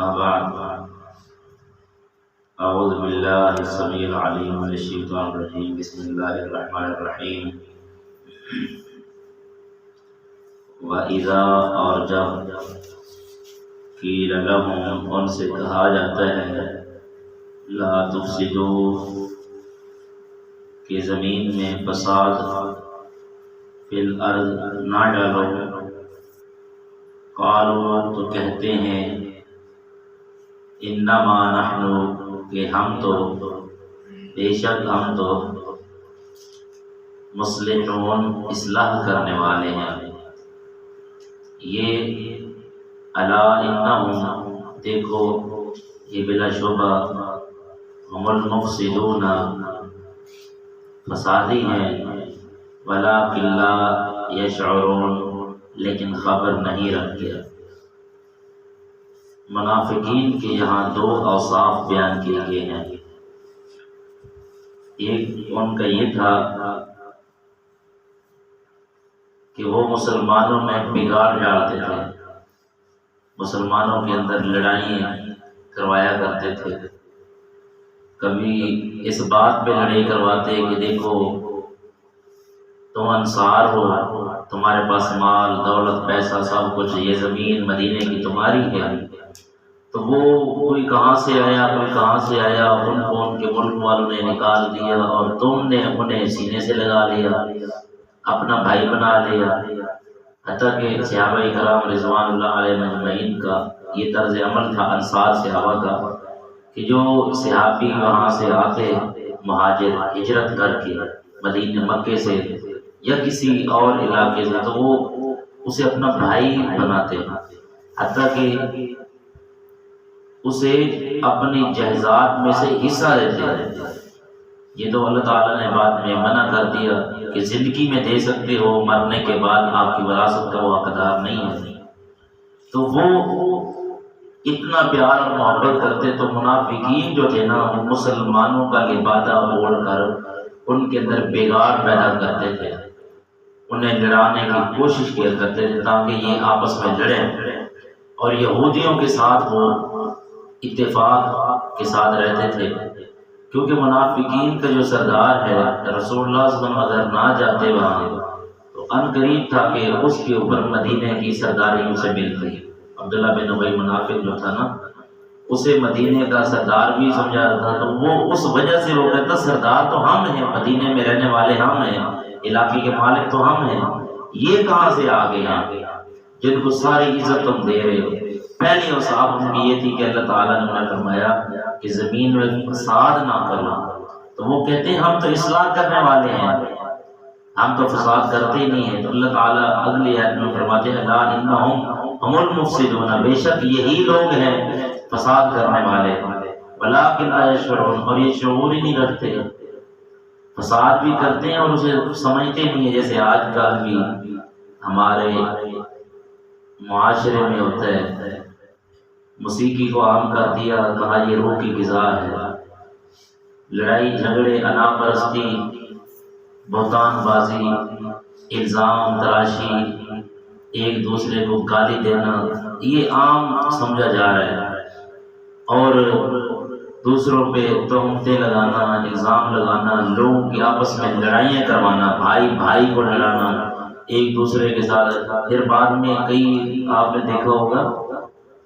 أما بعد أعوذ بالله السميع العليم من الشيطان الرجيم بسم الله الرحمن الرحيم وَإِذَا اور جب قِيلَ لَهُمْ ان سے کہا جاتا ہے لا تفسدوا کہ زمین میں فساد فی الارض نہ ڈالو قالوا تو کہتے ہیں انما نحن کہ ہم تو بے شک ہم تو مصلحون اصلاح کرنے والے ہیں یہ الا انہم دیکھو یہ بلا شبہ ہم المفسدون فسادی ہیں ولکن لا یشعرون لیکن خبر نہیں رکھتے۔ منافقین کے یہاں دو اوصاف بیان کیے گئے ہیں۔ ایک ان کا یہ تھا کہ وہ مسلمانوں میں بگاڑ ڈالتے تھے، مسلمانوں کے اندر لڑائیں کروایا کرتے تھے۔ کبھی اس بات پہ لڑائی کرواتے کہ دیکھو تم انصار ہو، تمہارے پاس مال دولت پیسہ سب کچھ، یہ زمین مدینے کی تمہاری ہے، تو وہ کوئی کہاں سے آیا کوئی کہاں سے آیا، ان کو ان کے ملک والوں نے نکال دیا اور تم نے انہیں سینے سے لگا لیا، اپنا بھائی بنا لیا۔ حتیٰ کہ صحابہ کرام رضوان اللہ علیہ مجمعین کا یہ طرز عمل تھا انصار صحابہ کا کہ جو صحابی وہاں سے آتے مہاجر ہجرت کر کے مدینہ مکے سے یا کسی اور علاقے سے تو وہ اسے اپنا بھائی بناتے، حتیٰ کہ اسے اپنی جہیزات میں سے حصہ دیتے ہیں۔ یہ تو اللہ تعالیٰ نے بعد میں منع کر دیا کہ زندگی میں دے سکتے ہو، مرنے کے بعد آپ کی وراثت کا وہ حقدار نہیں ہے۔ تو وہ اتنا پیار اور محبت کرتے، تو منافقین جو تھے نا وہ مسلمانوں کا لبادہ اوڑھ کر ان کے اندر بگاڑ پیدا کرتے تھے، انہیں لڑانے کی کوشش کیا کرتے تھے تاکہ یہ آپس میں لڑیں، اور یہودیوں کے ساتھ وہ اتفاق کے ساتھ رہتے تھے، کیونکہ منافقین کا جو سردار ہے رسول اللہ صلی اللہ علیہ وسلم اگر نہ جاتے وہاں تو ان قریب تھا کہ اس کے اوپر مدینے کی سرداری اسے ملتی۔ عبداللہ بن ابی منافق جو تھا نا اسے مدینے کا سردار بھی سمجھا تھا، تو وہ اس وجہ سے وہ کہتا سردار تو ہم ہیں، مدینے میں رہنے والے ہم ہیں، علاقے کے مالک تو ہم ہیں، یہ کہاں سے آ گئے ہیں جن کو ساری عزت تم دے رہے ہو۔ پہلی اوصاف ان کی یہ تھی کہ اللہ تعالیٰ نے انہیں فرمایا کہ زمین میں فساد نہ کرو، تو وہ کہتے ہیں ہم تو اصلاح کرنے والے ہیں، ہم تو فساد کرتے ہی نہیں ہیں۔ تو اللہ تعالیٰ اگلی آیت میں فرماتے ہیں لا انہم ہم المفسدون بے شک یہی لوگ ہیں فساد کرنے والے، ولکن لا یشعرون اور یہ شعور ہی نہیں رکھتے، فساد بھی کرتے ہیں اور اسے سمجھتے نہیں ہیں۔ جیسے آج کل بھی ہمارے معاشرے میں ہوتا ہے، موسیقی کو عام کر دیا، کہا یہ روح کی غذا ہے، لڑائی جھگڑے انا پرستی بہتان بازی الزام تراشی ایک دوسرے کو گالی دینا یہ عام سمجھا جا رہا ہے، اور دوسروں پہ تہمتیں لگانا الزام لگانا، لوگوں کی آپس میں لڑائیاں کروانا، بھائی بھائی کو لڑانا ایک دوسرے کے ساتھ۔ پھر بعد میں کئی آپ نے دیکھا ہوگا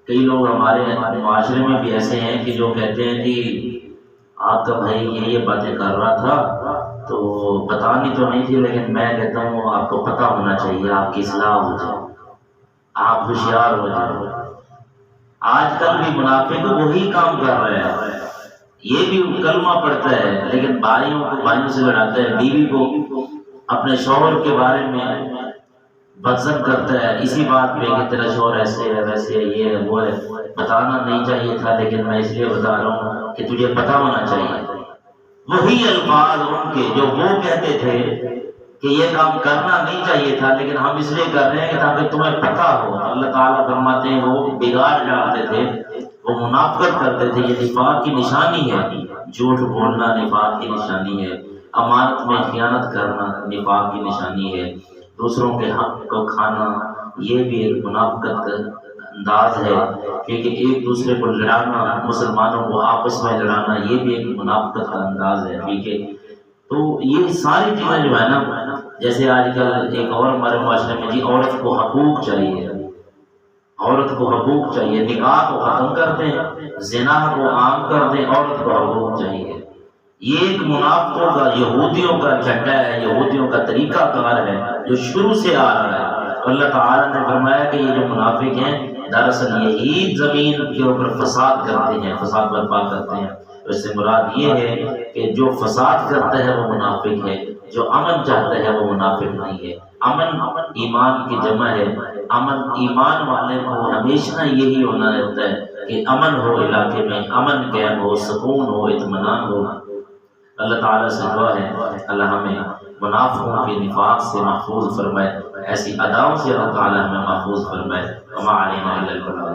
کئی لوگ ہمارے معاشرے میں بھی ایسے ہیں کہ جو کہتے ہیں کہ آپ کا بھائی یہ باتیں کر رہا تھا تو بتانی تو نہیں تھی، لیکن میں کہتا ہوں آپ کو پتہ ہونا چاہیے، آپ کی اصلاح ہو جائے، آپ ہوشیار ہو جائے۔ آج کل بھی منافق وہی کام کر رہے ہیں، یہ بھی کلمہ پڑھتا ہے لیکن بھائیوں کو بھائیوں سے لڑاتا ہے، بیوی کو اپنے شوہر کے بارے میں بدزن کرتا ہے اسی بات پہ کہ تیرا شوہر ایسے ہے ویسے ہے یہ ہے وہ ہے۔ بتانا نہیں چاہیے تھا لیکن میں اس لیے بتا رہا ہوں کہ تجھے پتہ ہونا چاہیے۔ وہی الفاظ ان کے جو وہ کہتے تھے کہ یہ کام کرنا نہیں چاہیے تھا لیکن ہم اس لیے کر رہے ہیں کہ تاکہ تمہیں پتہ ہو۔ اللہ تعالیٰ فرماتے ہیں وہ بگاڑ ڈالتے تھے، وہ منافقت کرتے تھے، یہ نفاق کی نشانی ہے، جھوٹ بولنا نفاق کی نشانی ہے، امانت میں خیانت کرنا نفاق کی نشانی ہے، دوسروں کے حق کو کھانا یہ بھی ایک منافقت کا انداز ہے، کیونکہ ایک دوسرے کو لڑانا، مسلمانوں کو آپس میں لڑانا، یہ بھی ایک منافقت کا انداز ہے، ٹھیک ہے۔ تو یہ ساری چیزیں جو ہے نا، جیسے آج کل ایک اور ہمارے معاشرے میں جی عورت کو حقوق چاہیے، عورت کو حقوق چاہیے، نکاح کو ختم کر دیں، زنا کو عام کر دیں، عورت کو حقوق چاہیے۔ یہ ایک منافقوں کا، یہودیوں کا جھنڈا ہے، یہودیوں کا طریقہ کار ہے جو شروع سے آ رہا ہے۔ اللہ تعالیٰ نے فرمایا کہ یہ جو منافق ہیں دراصل یہی زمین کے اوپر فساد کرتے ہیں، فساد برپا کرتے ہیں۔ اس سے مراد یہ ہے کہ جو فساد کرتا ہے وہ منافق ہے، جو امن چاہتا ہے وہ منافق نہیں ہے۔ امن ایمان کی جمع ہے، امن ایمان والے کو ہمیشہ یہی ہونا رہتا ہے کہ امن ہو علاقے میں، امن قائم ہو، سکون ہو، اطمینان ہو۔ اللہ تعالیٰ سے دعا ہے اللہ ہمیں منافقوں کے نفاق سے محفوظ فرمائے، ایسی اداؤں سے اللہ تعالیٰ ہمیں محفوظ فرمائے۔ وما علینا الا البلاغ۔